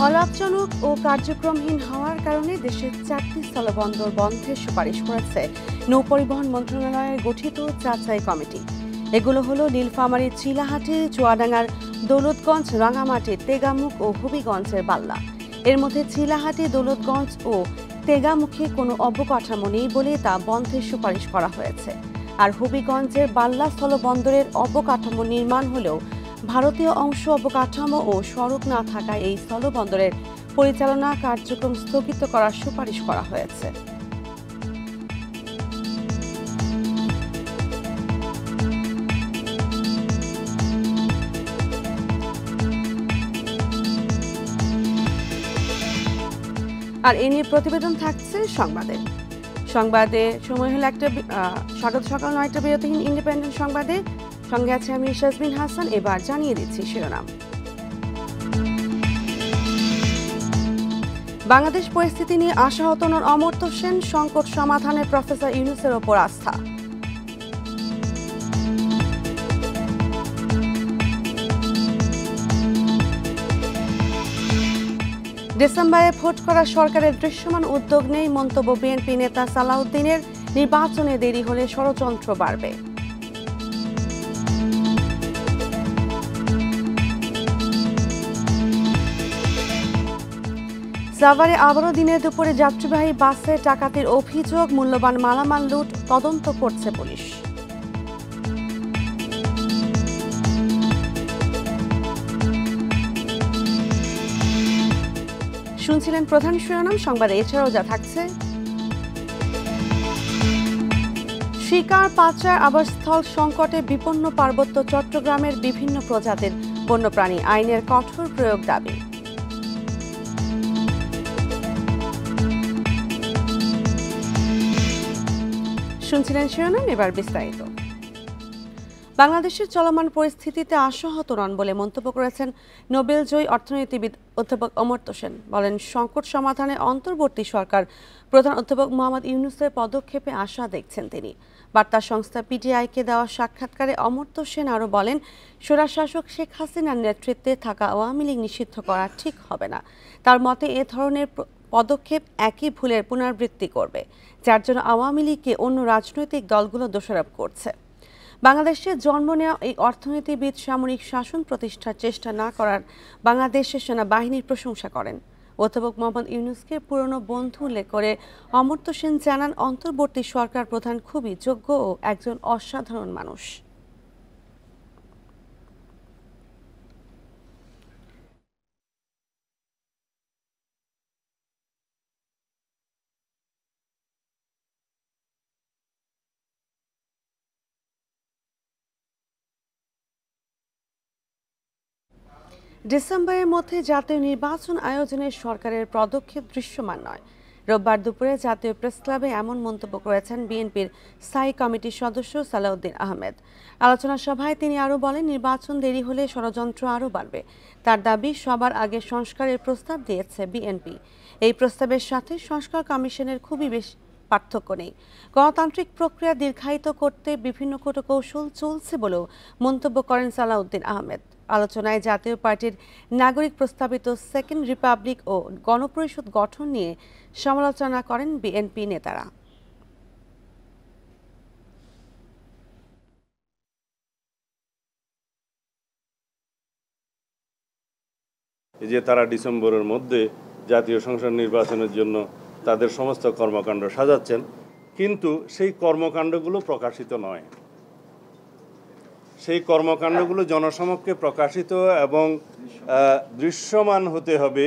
অলাভজনক ও কার্যক্রমহীন হওয়ার কারণে দেশের 4টি স্থলবন্দর বন্ধের সুপারিশ করেছে নৌপরিবহন মন্ত্রণালয়ের গঠিত যাচাই কমিটি। এগুলো হলো নীলফামারীর চিলাহাটি, চুয়াডাঙ্গার দৌলতগঞ্জ, রাঙামাটির তেগামুখ ও হবিগঞ্জের বাল্লা। এর মধ্যে চিলাহাটি, দৌলতগঞ্জ ও তেগামুখে কোনো অবকাঠামো নেই বলে তা বন্ধের সুপারিশ করা হয়েছে। আর হবিগঞ্জের বাল্লা স্থলবন্দরের অবকাঠামো নির্মাণ হলেও ভারতীয় অংশ অবকাঠামো ও সড়ক না থাকায় এই স্থলবন্দরের পরিচালনা কার্যক্রম স্থগিত করার সুপারিশ করা হয়েছে। আর এ নিয়ে প্রতিবেদন থাকছে সংবাদে সময় হলো স্বাগত সকাল 9টা বিরতিহীন ইন্ডিপেন্ডেন্ট সংবাদে। সঙ্গে আছে আমি শাজমিন হাসান। এবার জানিয়ে দিচ্ছি শিরোনাম। বাংলাদেশ পরিস্থিতি নিয়ে আশাহত নন অমর্ত্য সেন, সংকট সমাধানে প্রফেসর ইউনূসের ওপর আস্থা। ডিসেম্বরে ভোট করা সরকারের দৃশ্যমান উদ্যোগ নেই, মন্তব্য বিএনপি নেতা সালাউদ্দিনের। নির্বাচনে দেরি হলে ষড়যন্ত্র বাড়বে। সাভারে আবারও দিনের দুপুরে যাত্রীবাহী বাসে ডাকাতির অভিযোগ, মূল্যবান মালামাল লুট, তদন্ত করছে পুলিশ। শুনছিলেন প্রধান শিরোনাম। সংবাদে এছাড়াও যা থাকছে: শিকার পাচার, আবাসস্থল সংকটে বিপন্ন পার্বত্য চট্টগ্রামের বিভিন্ন প্রজাতির বন্যপ্রাণী, আইনের কঠোর প্রয়োগ দাবি। শুনছিলেন শিরোনাম, এবার বিস্তারিত। বাংলাদেশের চলমান পরিস্থিতিতে আশাহত নন বলে মন্তব্য করেছেন নোবেলজয়ী অর্থনীতিবিদ অধ্যাপক অমর্ত্য সেন। বলেন, সংকট সমাধানে অন্তর্বর্তী সরকার প্রধান অধ্যাপক মোহাম্মদ ইউনূসের পদক্ষেপে আশা দেখছেন তিনি। বার্তা সংস্থা পিটিআইকে দেওয়া সাক্ষাৎকারে অমর্ত্য সেন আরও বলেন, স্বৈরশাসক শেখ হাসিনার নেতৃত্বে থাকা আওয়ামী লীগ নিষিদ্ধ করা ঠিক হবে না। তার মতে এ ধরনের পদক্ষেপ একই ভুলের পুনরাবৃত্তি করবে, যার জন্য আওয়ামী লীগকে অন্য রাজনৈতিক দলগুলো দোষারোপ করছে। বাংলাদেশে জন্ম নেওয়া এই অর্থনীতিবিদ সামরিক শাসন প্রতিষ্ঠার চেষ্টা না করার বাংলাদেশের সেনাবাহিনীর প্রশংসা করেন। অধ্যাপক মোহাম্মদ ইউনূসকে পুরনো বন্ধু উল্লেখ করে অমর্ত্য সেন জানান, অন্তর্বর্তী সরকার প্রধান খুবই যোগ্য ও একজন অসাধারণ মানুষ। ডিসেম্বরের মধ্যে জাতীয় নির্বাচন আয়োজনের সরকারের পদক্ষেপ দৃশ্যমান নয়। রোববার দুপুরে জাতীয় প্রেসক্লাবে এমন মন্তব্য করেছেন বিএনপির স্থায়ী কমিটির সদস্য সালাউদ্দিন আহমেদ। আলোচনা সভায় তিনি আরও বলেন, নির্বাচন দেরি হলে ষড়যন্ত্র আরও বাড়বে। তার দাবি, সবার আগে সংস্কারের প্রস্তাব দিয়েছে বিএনপি। এই প্রস্তাবের সাথে সংস্কার কমিশনের খুবই বেশি পার্থক্য নেই। গণতান্ত্রিক প্রক্রিয়া দীর্ঘায়িত করতে বিভিন্ন কৌশল চলছে বলেও মন্তব্য করেন সালাউদ্দিন আহমেদ। আলোচনায় জাতীয় পার্টির নাগরিক প্রস্তাবিত সেকেন্ড রিপাবলিক ও গণপরিষদ গঠন নিয়ে সমালোচনা করেন বিএনপি নেতারা। এই যে তারা ডিসেম্বরের মধ্যে জাতীয় সংসদ নির্বাচনের জন্য তাদের সমস্ত কর্মকাণ্ড সাজাচ্ছেন, কিন্তু সেই কর্মকাণ্ডগুলো প্রকাশিত নয়। সেই কর্মকাণ্ডগুলো জনসমক্ষে প্রকাশিত এবং দৃশ্যমান হতে হবে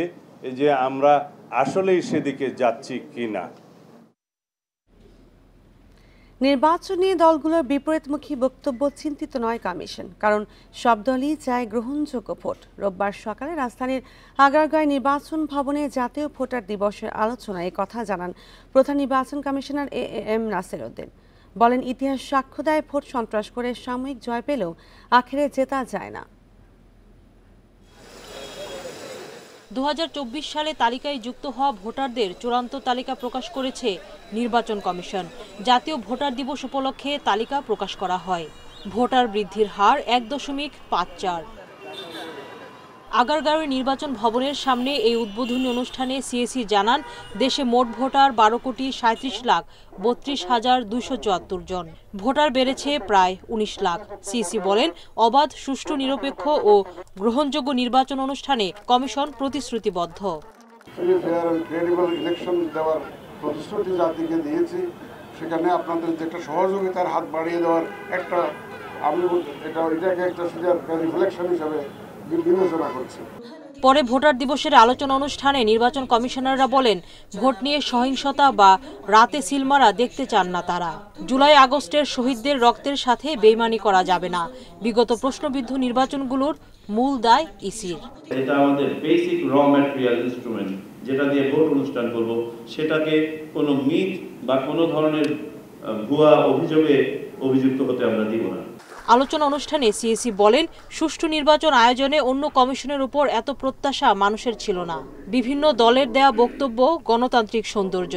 যে আমরা আসলেই সেদিকে যাচ্ছি কিনা। নির্বাচনী দলগুলোর বিপরীতমুখী বক্তব্য চিন্তিত নয় কমিশন, কারণ সব দলই চায় গ্রহণযোগ্য ভোট। রোববার সকালে রাজধানীর আগারগাঁও নির্বাচন ভবনে জাতীয় ভোটার দিবসের আলোচনায় কথা জানান প্রধান নির্বাচন কমিশনার এএম নাসির উদ্দিন। বলেন, ইতিহাস সাক্ষ্য দেয়, ভোট সন্ত্রাস করে সাময়িক জয় পেলেও আখেরে জেতা যায় না। 2024 সালে তালিকায় যুক্ত হওয়া ভোটারদের চূড়ান্ত তালিকা প্রকাশ করেছে নির্বাচন কমিশন। জাতীয় ভোটার দিবস উপলক্ষে তালিকা প্রকাশ করা হয়। ভোটার বৃদ্ধির হার 1.54। আগারগাঁওয়ের নির্বাচন ভবনের সামনে এই উদ্বোধনী অনুষ্ঠানে সিএসি জানান, দেশে মোট ভোটার 12,37,32,274 জন। ভোটার বেড়েছে প্রায় 19 লাখ। সিএসি বলেন, অবাধ, সুষ্ঠু, নিরপেক্ষ ও গ্রহণযোগ্য নির্বাচন অনুষ্ঠানে কমিশন প্রতিশ্রুতিবদ্ধ। ইলেকশন দেওয়ার প্রতিশ্রুতি জাতিকে দিয়েছি, সেখানে আপনাদের যে একটা সহযোগিতার হাত বাড়িয়ে দেওয়ার একটা এটাকে একটা রিফ্লেকশন হিসাবে বিবেচনা করছি। পরে ভোটার দিবসের আলোচনা অনুষ্ঠানে নির্বাচন কমিশনাররা বলেন, ভোট নিয়ে সহিংসতা বা রাতে সিলমারা দেখতে চান না তারা। জুলাই আগস্টের শহীদদের রক্তের সাথে বেইমানি করা যাবে না। বিগত প্রশ্নবিদ্ধ নির্বাচনগুলোর মূল দায় ইসির। এটা আমাদের বেসিক র ম্যাটেরিয়াল ইনস্ট্রুমেন্ট, যেটা দিয়ে ভোট অনুষ্ঠান করব, সেটাকে কোনো মিথ বা কোনো ধরনের ভুয়া অভিযোগে অভিযুক্ত হতে আমরা দিব না। আলোচনা অনুষ্ঠানে সিএসি বলেন, সুষ্ঠু নির্বাচন আয়োজনে অন্য কমিশনের উপর এত প্রত্যাশা মানুষের ছিল না। বিভিন্ন দলের দেয়া বক্তব্য গণতান্ত্রিক সৌন্দর্য,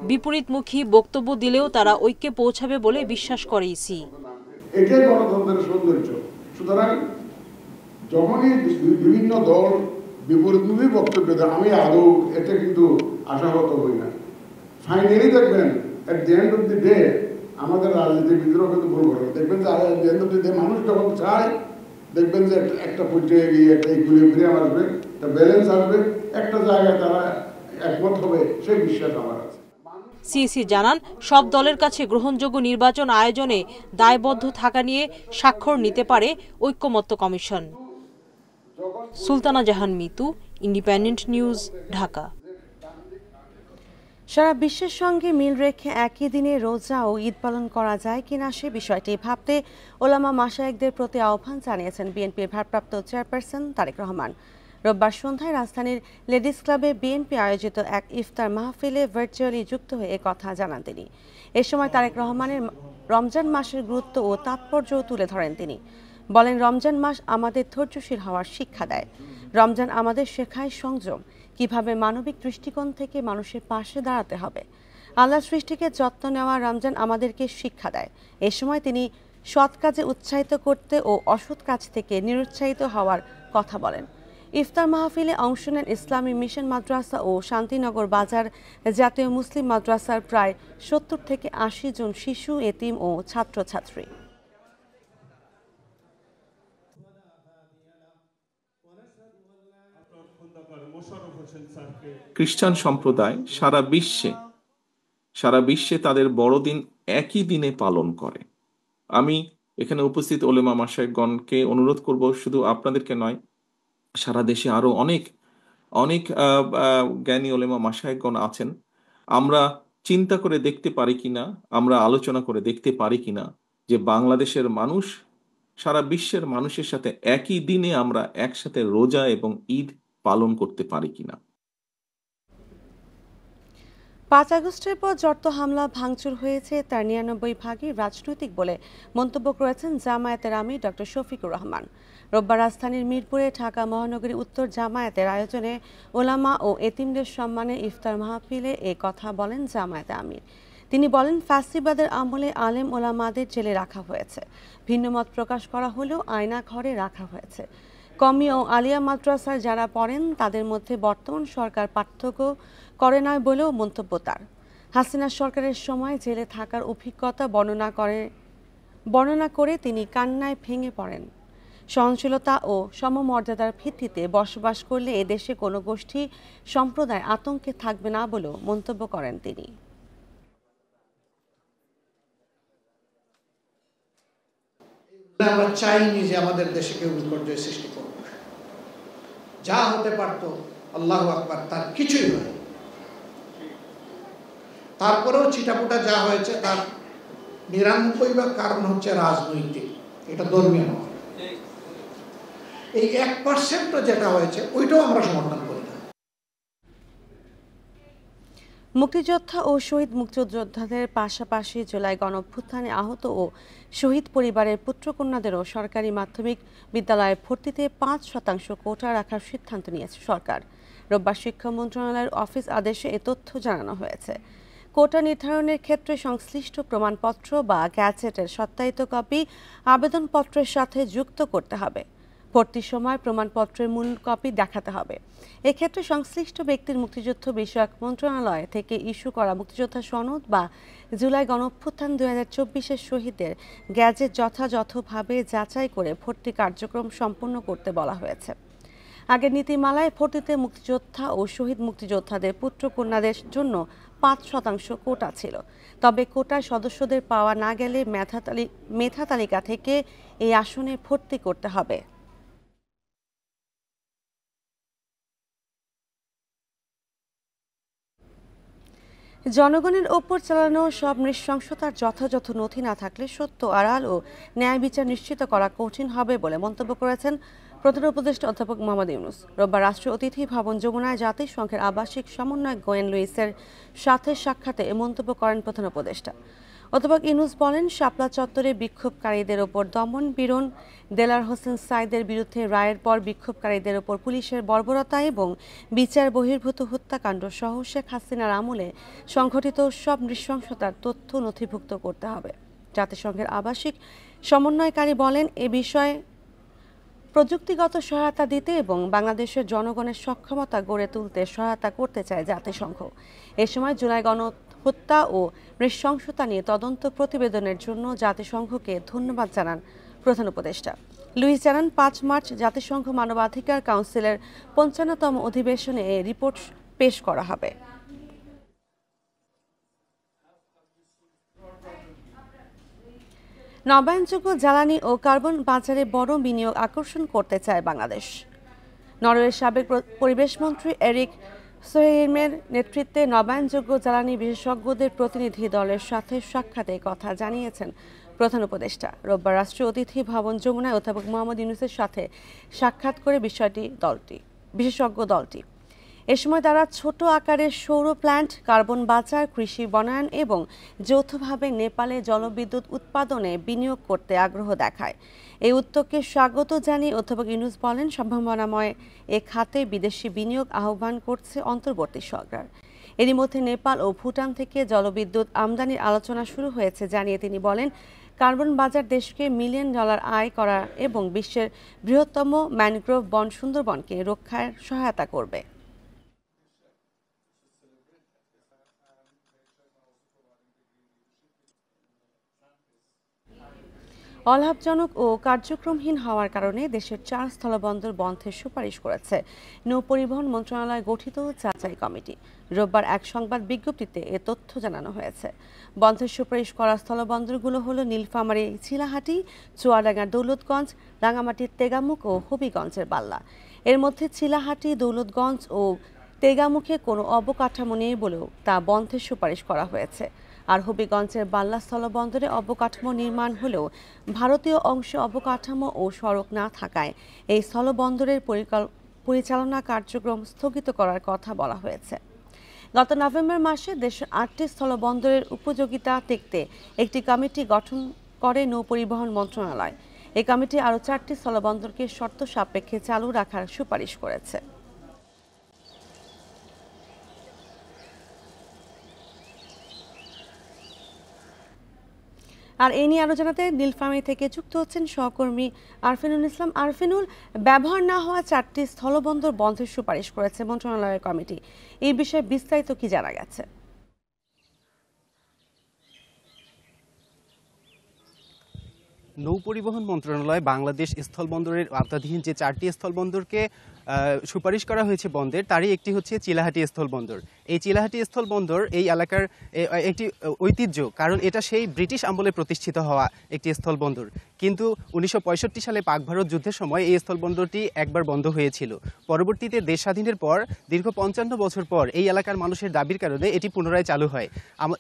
বিপরীতমুখী বক্তব্য দিলেও তারা ঐক্যে পৌঁছাবে বলে বিশ্বাস করে ইসি। এটাই গণতন্ত্রের সৌন্দর্য। সুতরাং যখনই বিভিন্ন দল বিপরীতমুখী বক্তব্য দেয়, আমি আদৌ এটা কিন্তু আশাহত হই না। ফাইনালি দেখবেন at the end of the day আমাদের রাজনীতিবিদরাও কিন্তু ভুল করে। দেখবেন যে at the end of the day মানুষ যখন চায়, দেখবেন যে একটা পর্যায়ে গিয়ে একটা ইকুইলিব্রিয়াম আসবে, একটা ব্যালেন্স আসবে, একটা জায়গায় তারা একমত হবে, সেই বিশ্বাস আমার আছে। সিএসি জানান, সব দলের কাছে গ্রহণযোগ্য নির্বাচন আয়োজনে দায়বদ্ধ থাকা নিয়ে স্বাক্ষর নিতে পারে ঐক্যমত্য কমিশন। সুলতানা জাহান মিতু, ইন্ডিপেন্ডেন্ট নিউজ, ঢাকা। সারা বিশ্বের সঙ্গে মিল রেখে একই দিনে রোজা ও ঈদ পালন করা যায় কিনা সে বিষয়টি ভাবতে ওলামা মাশায়েখদের প্রতি আহ্বান জানিয়েছেন বিএনপির ভারপ্রাপ্ত চেয়ারপারসন তারেক রহমান। রোববার সন্ধ্যায় রাজধানীর লেডিস ক্লাবে বিএনপি আয়োজিত এক ইফতার মাহফিলে ভার্চুয়ালি যুক্ত হয়ে কথা জানান তিনি। এ সময় তারেক রহমানের রমজান মাসের গুরুত্ব ও তাৎপর্য তুলে ধরেন তিনি। বলেন, রমজান মাস আমাদের ধৈর্যশীল হওয়ার শিক্ষা দেয়। রমজান আমাদের শেখায় সংযম, কিভাবে মানবিক দৃষ্টিকোণ থেকে মানুষের পাশে দাঁড়াতে হবে। আল্লাহ সৃষ্টিকে যত্ন নেওয়া রমজান আমাদেরকে শিক্ষা দেয়। এ সময় তিনি সৎ কাজে উৎসাহিত করতে ও অসৎ কাজ থেকে নিরুৎসাহিত হওয়ার কথা বলেন। ইফতার মাহফিলে অংশ নেন ইসলামী মিশন মাদ্রাসা ও শান্তিনগর বাজার জাতীয় মুসলিম মাদ্রাসার প্রায় 70 থেকে 80 জন শিশু, এতিম ও ছাত্রছাত্রী। খ্রিস্টান সম্প্রদায় সারা বিশ্বে তাদের বড়দিন একই দিনে পালন করে। আমি এখানে উপস্থিত ওলেমা মাশায়েখগণকে অনুরোধ করব, শুধু আপনাদেরকে নয়, সারা দেশে আরো অনেক জ্ঞানী ওলেমা মাশায়েখগণ আছেন। আমরা চিন্তা করে দেখতে পারি কিনা, আমরা আলোচনা করে দেখতে পারি কিনা যে বাংলাদেশের মানুষ সারা বিশ্বের মানুষের সাথে একই দিনে আমরা একসাথে রোজা এবং ঈদ পালন করতে পারি কিনা। 5 আগস্টের পর যত হামলা ভাঙচুর হয়েছে তার 99 ভাগই রাজনৈতিক বলে মন্তব্য করেছেন জামায়াতের আমির ডক্টর শফিকুর রহমান। রোববার রাজধানীর মিরপুরে ঢাকা মহানগরী উত্তর জামায়াতের আয়োজনে ওলামা ও এতিমদের সম্মানে ইফতার মাহফিলে এ কথা বলেন জামায়াতে আমির। তিনি বলেন, ফ্যাসিবাদের আমলে আলেম ওলামাদের জেলে রাখা হয়েছে, ভিন্নমত প্রকাশ করা হলেও আয়না ঘরে রাখা হয়েছে। কমি ও আলিয়া মাদ্রাসার যারা পড়েন তাদের মধ্যে বর্তমান সরকার পার্থক্য করে নয় বলেও মন্তব্য তার। হাসিনা সরকারের সময় জেলে থাকার অভিজ্ঞতা বর্ণনা করে তিনি কান্নায় ভেঙে পড়েন। সহনশীলতা ও সমমর্যাদার ভিত্তিতে বসবাস করলে এদেশে কোনো গোষ্ঠী সম্প্রদায় আতঙ্কে থাকবে না বলেও মন্তব্য করেন তিনি। আমরা চাইনি যে আমাদের দেশে কেউ বিপর্যয় সৃষ্টি করবে। যা হতে পারত, আল্লাহু আকবার, তার কিছুই নয়। তারপরেও চিটাপুটা যা হয়েছে তার 99 কারণ হচ্ছে রাজনৈতিক, এটা ধর্মীয় নয়। এই 1% যেটা হয়েছে ওইটাও আমরা সমর্থন করি না। মুক্তিযোদ্ধা ও শহীদ মুক্তিযোদ্ধাদের পাশাপাশি জুলাই গণঅভ্যুত্থানে আহত ও শহীদ পরিবারের পুত্রকন্যাদেরও সরকারি মাধ্যমিক বিদ্যালয়ে ভর্তিতে 5% কোটা রাখার সিদ্ধান্ত নিয়েছে সরকার। রোববার শিক্ষা মন্ত্রণালয়ের অফিস আদেশে এ তথ্য জানানো হয়েছে। কোটা নির্ধারণের ক্ষেত্রে সংশ্লিষ্ট প্রমাণপত্র বা গ্যাজেটের সত্যায়িত কপি আবেদনপত্রের সাথে যুক্ত করতে হবে। ভর্তির সময় প্রমাণপত্রের মূল কপি দেখাতে হবে। এক্ষেত্রে সংশ্লিষ্ট ব্যক্তির মুক্তিযুদ্ধ বিষয়ক মন্ত্রণালয় থেকে ইস্যু করা মুক্তিযোদ্ধা সনদ বা জুলাই গণঅভ্যুত্থান 2024-এর শহীদদের গ্যাজেট যথাযথভাবে যাচাই করে ভর্তি কার্যক্রম সম্পন্ন করতে বলা হয়েছে। আগের নীতিমালায় ভর্তিতে মুক্তিযোদ্ধা ও শহীদ মুক্তিযোদ্ধাদের পুত্র কন্যাদের জন্য 5% কোটা ছিল। তবে কোটায় সদস্যদের পাওয়া না গেলে মেধা তালিকা থেকে এই আসনে ভর্তি করতে হবে। জনগণের ওপর চালানো সব নৃশংসতার যথাযথ নথি না থাকলে সত্য আড়াল ও ন্যায় বিচার নিশ্চিত করা কঠিন হবে বলে মন্তব্য করেছেন প্রধান উপদেষ্টা অধ্যাপক মোহাম্মদ ইউনূস। রোববার রাষ্ট্রীয় অতিথি ভবন যমুনায় জাতিসংঘের আবাসিক সমন্বয়ক গোয়েন লুইসের সাথে সাক্ষাতে এ মন্তব্য করেন প্রধান উপদেষ্টা। অধ্যাপক ইউনূস বলেন, শাপলা চত্বরে বিক্ষোভকারীদের ওপর দমন পীড়ন, দেলার হোসেন সাইদের বিরুদ্ধে রায়ের পর বিক্ষোভকারীদের ওপর পুলিশের বর্বরতা এবং বিচার বহির্ভূত হত্যাকাণ্ড সহ শেখ হাসিনার আমলে সংঘটিত সব নৃশংসতার তথ্য নথিভুক্ত করতে হবে। জাতিসংঘের আবাসিক সমন্বয়কারী বলেন, এ বিষয়ে প্রযুক্তিগত সহায়তা দিতে এবং বাংলাদেশের জনগণের সক্ষমতা গড়ে তুলতে সহায়তা করতে চায় জাতিসংঘ। এ সময় জুলাই গণহত্যা ও নৃশংসতা নিয়ে তদন্ত প্রতিবেদনের জন্য জাতিসংঘকে ধন্যবাদ জানান প্রধান উপদেষ্টা। লুইস জানান, 5 মার্চ জাতিসংঘ মানবাধিকার কাউন্সিলের 55তম অধিবেশনে এই রিপোর্ট পেশ করা হবে। নবায়নযোগ্য জ্বালানি ও কার্বন বাজারে বড় বিনিয়োগ আকর্ষণ করতে চায় বাংলাদেশ। নরওয়ের সাবেক পরিবেশমন্ত্রী এরিক সোহেইমের নেতৃত্বে নবায়নযোগ্য জ্বালানি বিশেষজ্ঞদের প্রতিনিধি দলের সাথে সাক্ষাতে কথা জানিয়েছেন প্রধান উপদেষ্টা। রোববার রাষ্ট্রীয় অতিথি ভবন যমুনায় অধ্যাপক মোহাম্মদ ইউনূসের সাথে সাক্ষাৎ করে বিশেষজ্ঞ দলটি। এ সময় তারা ছোট আকারের সৌর প্ল্যান্ট, কার্বন বাজার, কৃষি বনায়ন এবং যৌথভাবে নেপালে জলবিদ্যুৎ উৎপাদনে বিনিয়োগ করতে আগ্রহ দেখায়। এই উদ্যোগকে স্বাগত জানিয়ে অধ্যাপক ইউনূস বলেন, সম্ভাবনাময় এ খাতে বিদেশি বিনিয়োগ আহ্বান করছে অন্তর্বর্তী সরকার। এরই মধ্যে নেপাল ও ভুটান থেকে জলবিদ্যুৎ আমদানির আলোচনা শুরু হয়েছে জানিয়ে তিনি বলেন, কার্বন বাজার দেশকে $1 মিলিয়ন আয় করা এবং বিশ্বের বৃহত্তম ম্যানগ্রোভ বন সুন্দরবনকে রক্ষায় সহায়তা করবে। অলাভজনক ও কার্যক্রমহীন হওয়ার কারণে দেশের 4 স্থলবন্দর বন্ধের সুপারিশ করেছে নৌ পরিবহন মন্ত্রণালয় গঠিত যাচাই কমিটি। রোববার এক সংবাদ বিজ্ঞপ্তিতে এ তথ্য জানানো হয়েছে। বন্ধের সুপারিশ করা স্থলবন্দরগুলো হলো নীলফামারী চিলাহাটি, চুয়াডাঙ্গার দৌলতগঞ্জ, রাঙামাটির তেগামুখ ও হবিগঞ্জের বাল্লা। এর মধ্যে চিলাহাটি, দৌলতগঞ্জ ও তেগামুখে কোনো অবকাঠামো নেই বলেও তা বন্ধের সুপারিশ করা হয়েছে। আর হবিগঞ্জের বাল্লা স্থলবন্দরে অবকাঠামো নির্মাণ হলেও ভারতীয় অংশে অবকাঠামো ও সড়ক না থাকায় এই স্থলবন্দরের পরিচালনা কার্যক্রম স্থগিত করার কথা বলা হয়েছে। গত নভেম্বর মাসে দেশের 8টি স্থলবন্দরের উপযোগিতা দেখতে একটি কমিটি গঠন করে নৌ পরিবহন মন্ত্রণালয়। এই কমিটি আরও 4টি স্থলবন্দরকে শর্ত সাপেক্ষে চালু রাখার সুপারিশ করেছে। আর এই নিয়ে আরো জানাতে নীলফামারী থেকে যুক্ত হচ্ছেন সহকর্মী আরফিনুল ইসলাম। আরফিনুল, ব্যবহার না হওয়া 4টি স্থলবন্দর বন্ধের সুপারিশ করেছে মন্ত্রণালয়ের কমিটি। এই বিষয়ে বিস্তারিত কি জানা গেছে? নৌ পরিবহন মন্ত্রণালয় বাংলাদেশ স্থলবন্দরের আওতাধীন যে 4টি স্থলবন্দরকে সুপারিশ করা হয়েছে বন্দর, তারই একটি হচ্ছে চিলাহাটি স্থলবন্দর। এই চিলাহাটি স্থলবন্দর এই এলাকার একটি ঐতিহ্য, কারণ এটা সেই ব্রিটিশ আমলে প্রতিষ্ঠিত হওয়া একটি স্থলবন্দর। কিন্তু 1965 সালে পাক ভারত যুদ্ধের সময় এই স্থলবন্দরটি একবার বন্ধ হয়েছিল। পরবর্তীতে দেশ স্বাধীনের পর দীর্ঘ 55 বছর পর এই এলাকার মানুষের দাবির কারণে এটি পুনরায় চালু হয়।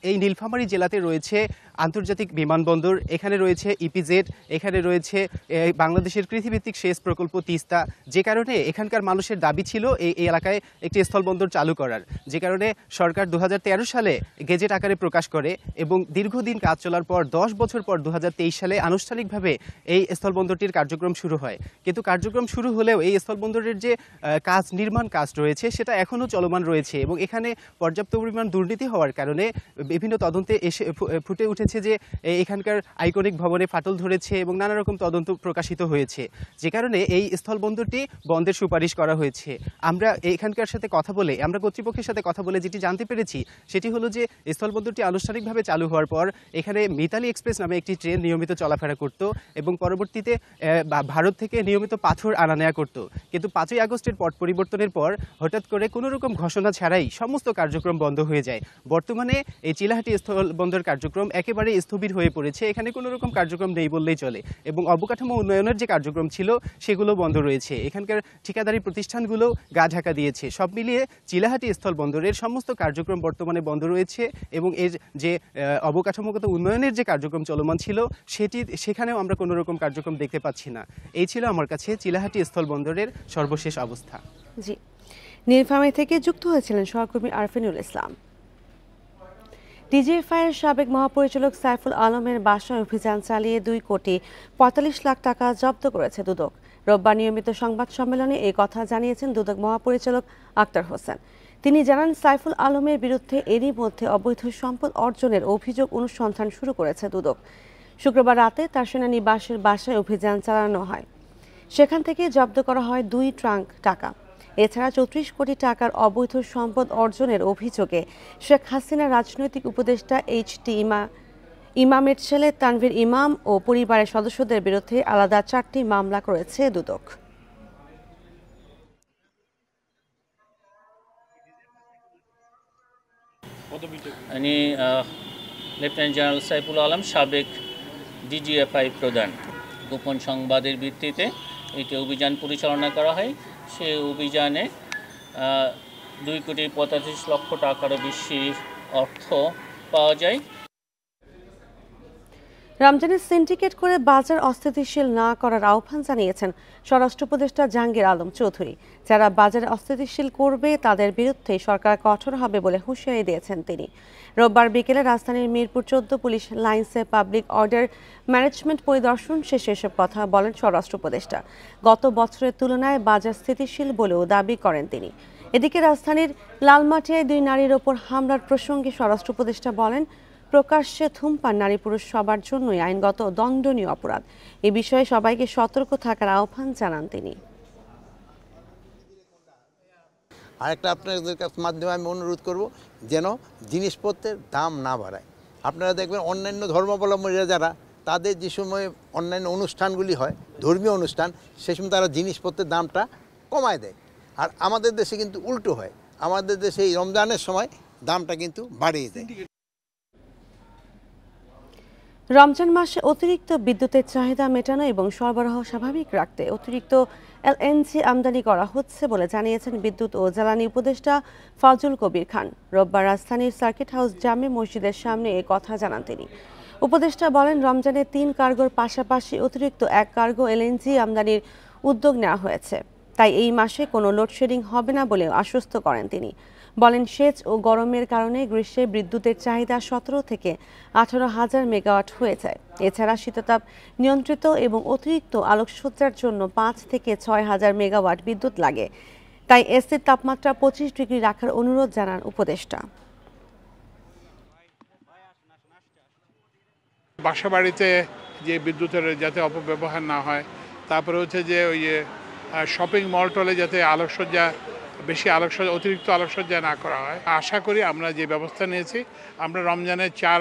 এই নীলফামারী জেলাতে রয়েছে আন্তর্জাতিক বিমানবন্দর, এখানে রয়েছে ইপিজেড, এখানে রয়েছে বাংলাদেশের কৃষিভিত্তিক সেচ প্রকল্প তিস্তা, যে কারণে এখানকার এখানকার মানুষের দাবি ছিল এই এলাকায় একটি স্থলবন্দর চালু করার, যে কারণে সরকার 2013 সালে গেজেট আকারে প্রকাশ করে এবং দীর্ঘদিন কাজ চলার পর 10 বছর পর 2023 সালে আনুষ্ঠানিকভাবে এই স্থলবন্দরটির কার্যক্রম শুরু হয়। কিন্তু কার্যক্রম শুরু হলেও এই স্থলবন্দরের যে নির্মাণ কাজ রয়েছে সেটা এখনও চলমান রয়েছে এবং এখানে পর্যাপ্ত পরিমাণ দুর্নীতি হওয়ার কারণে বিভিন্ন তদন্তে এসে ফুটে উঠেছে যে এখানকার আইকনিক ভবনে ফাটল ধরেছে এবং নানা রকম তদন্ত প্রকাশিত হয়েছে, যে কারণে এই স্থলবন্দরটি বন্ধের সুপারিশ করা হয়েছে। আমরা এখানকার সাথে কথা বলে, আমরা কর্তৃপক্ষের সাথে কথা বলে যেটি জানতে পেরেছি সেটি হলো যে স্থলবন্দরটি আনুষ্ঠানিকভাবে চালু হওয়ার পর এখানে মিতালি এক্সপ্রেস নামে একটি ট্রেন নিয়মিত চলাফেরা করত এবং পরবর্তীতে ভারত থেকে নিয়মিত পাথর আনা নেওয়া করত। কিন্তু 5ই আগস্টের পট পরিবর্তনের পর হঠাৎ করে কোনো রকম ঘোষণা ছাড়াই সমস্ত কার্যক্রম বন্ধ হয়ে যায়। বর্তমানে এই চিলাহাটি স্থলবন্দর কার্যক্রম একেবারে স্থবির হয়ে পড়েছে, এখানে কোনো রকম কার্যক্রম নেই বললেই চলে এবং অবকাঠামো উন্নয়নের যে কার্যক্রম ছিল সেগুলো বন্ধ রয়েছে। এখানকার ঠিকাদারি প্রতিষ্ঠানগুলো গা ঢাকা দিয়েছে। সব মিলিয়ে চিলাহাটি স্থলবন্দরের সমস্ত কার্যক্রম বর্তমানে বন্ধ রয়েছে এবং এর যে অবকাঠামোগত উন্নয়নের যে কার্যক্রম চলমান ছিল সেখানেও আমরা কোনো রকম কার্যক্রম দেখতে পাচ্ছি না। এই ছিল আমার কাছে চিলাহাটি স্থলবন্দরের সর্বশেষ অবস্থা। জি, নীলফামারী থেকে যুক্ত হয়েছিলেন সহকর্মী আরফিনুল ইসলাম। ডিজিএফআইয়ের সাবেক মহাপরিচালক সাইফুল আলমের বাসায় অভিযান চালিয়ে 2,45 লাখ টাকা জব্দ করেছে দুদক। রোববার নিয়মিত সংবাদ সম্মেলনে এই কথা জানিয়েছেন দুদক মহাপরিচালক আক্তার হোসেন। তিনি জানান, সাইফুল আলমের বিরুদ্ধে এরই মধ্যে অবৈধ সম্পদ অর্জনের অভিযোগ অনুসন্ধান শুরু করেছে দুদক। শুক্রবার রাতে তার সেনানিবাসের বাসায় অভিযান চালানো হয়। সেখান থেকে জব্দ করা হয় 2 ট্রাঙ্ক টাকা। এছাড়া 34 কোটি টাকার অবৈধ সম্পদ অর্জনের অভিযোগে শেখ হাসিনার রাজনৈতিক উপদেষ্টা এইচ.টি. ইমামের ছেলে তানভীর ইমাম ও পরিবারের সদস্যদের বিরুদ্ধে আলাদা 4টি মামলা করেছে দুদক। লেফটেন্যান্ট জেনারেল সাইফুল আলম, সাবেক ডিজিএফআই প্রধান। গোপন সংবাদের ভিত্তিতে এটি অভিযান পরিচালনা করা হয়। সেই অভিযানে 2,45 লক্ষ টাকারও বেশি অর্থ পাওয়া যায়। রমজানের সিন্ডিকেট করে বাজার অস্থিতিশীল না করার আহ্বান জানিয়েছেন স্বরাষ্ট্র উপদেষ্টা জাহাঙ্গীর আলম চৌধুরী। যারা বাজারে অস্থিতিশীল করবে তাদের বিরুদ্ধে সরকার কঠোর হবে বলে হুঁশিয়ারি দিয়েছেন তিনি। রোববার বিকেলে রাজধানীর মিরপুর 14 পুলিশ লাইন্সে পাবলিক অর্ডার ম্যানেজমেন্ট পরিদর্শন শেষে এসব কথা বলেন স্বরাষ্ট্র উপদেষ্টা। গত বছরের তুলনায় বাজার স্থিতিশীল বলেও দাবি করেন তিনি। এদিকে রাজধানীর লালমাটিয়ায় 2 নারীর ওপর হামলার প্রসঙ্গে স্বরাষ্ট্র উপদেষ্টা বলেন, প্রকাশ্যে ধূমপান নারী পুরুষ সবার জন্যই আইনগত দণ্ডনীয় অপরাধ। এ বিষয়ে সবাইকে সতর্ক থাকার আহ্বান জানান তিনি। আরেকটা আপনাদের মাধ্যমে আমি অনুরোধ করব যেন জিনিসপত্রের দাম না বাড়ায়। আপনারা দেখবেন অন্যান্য ধর্মাবলম্বীরা যারা, তাদের যে সময় অন্যান্য অনুষ্ঠানগুলি হয়, ধর্মীয় অনুষ্ঠান, সে সময় তারা জিনিসপত্রের দামটা কমায় দেয়। আর আমাদের দেশে কিন্তু উল্টো হয়, আমাদের দেশে এই রমজানের সময় দামটা কিন্তু বাড়িয়ে দেয়। রমজান মাসে অতিরিক্ত বিদ্যুতের চাহিদা মেটানো এবং সরবরাহ স্বাভাবিক রাখতে অতিরিক্ত এলএনজি আমদানি করা হচ্ছে বলে জানিয়েছেন বিদ্যুৎ ও জ্বালানি উপদেষ্টা ফাজুল কবির খান। রোববার রাজধানীর সার্কিট হাউস জামে মসজিদের সামনে এ কথা জানান তিনি। উপদেষ্টা বলেন, রমজানে 3 কার্গোর পাশাপাশি অতিরিক্ত 1 কার্গো এলএনজি আমদানির উদ্যোগ নেওয়া হয়েছে। তাই এই মাসে কোনো লোডশেডিং হবে না বলে আশ্বস্ত করেন তিনি। বলেন, সেচ ও গরমের কারণে গ্রীষ্মে বিদ্যুতের চাহিদা 17 থেকে 18,000 মেগাওয়াট হয়ে যায়। এছাড়া শীততাপ নিয়ন্ত্রিত এবং অতিরিক্ত আলোকসজ্জার জন্য 5 থেকে 6,000 মেগাওয়াট বিদ্যুৎ লাগে। তাই এসির তাপমাত্রা 25 ডিগ্রি রাখার অনুরোধ জানান উপদেষ্টা। বাসা বাড়িতে যে বিদ্যুতের যাতে অপব্যবহার না হয়, তারপরে হচ্ছে যে ওই শপিং মল টলে যাতে আলোকসজ্জা অতিরিক্ত আলোকসজ্জা না করা হয়। আশা করি আমরা যে ব্যবস্থা নিয়েছি, আমরা রমজানে 4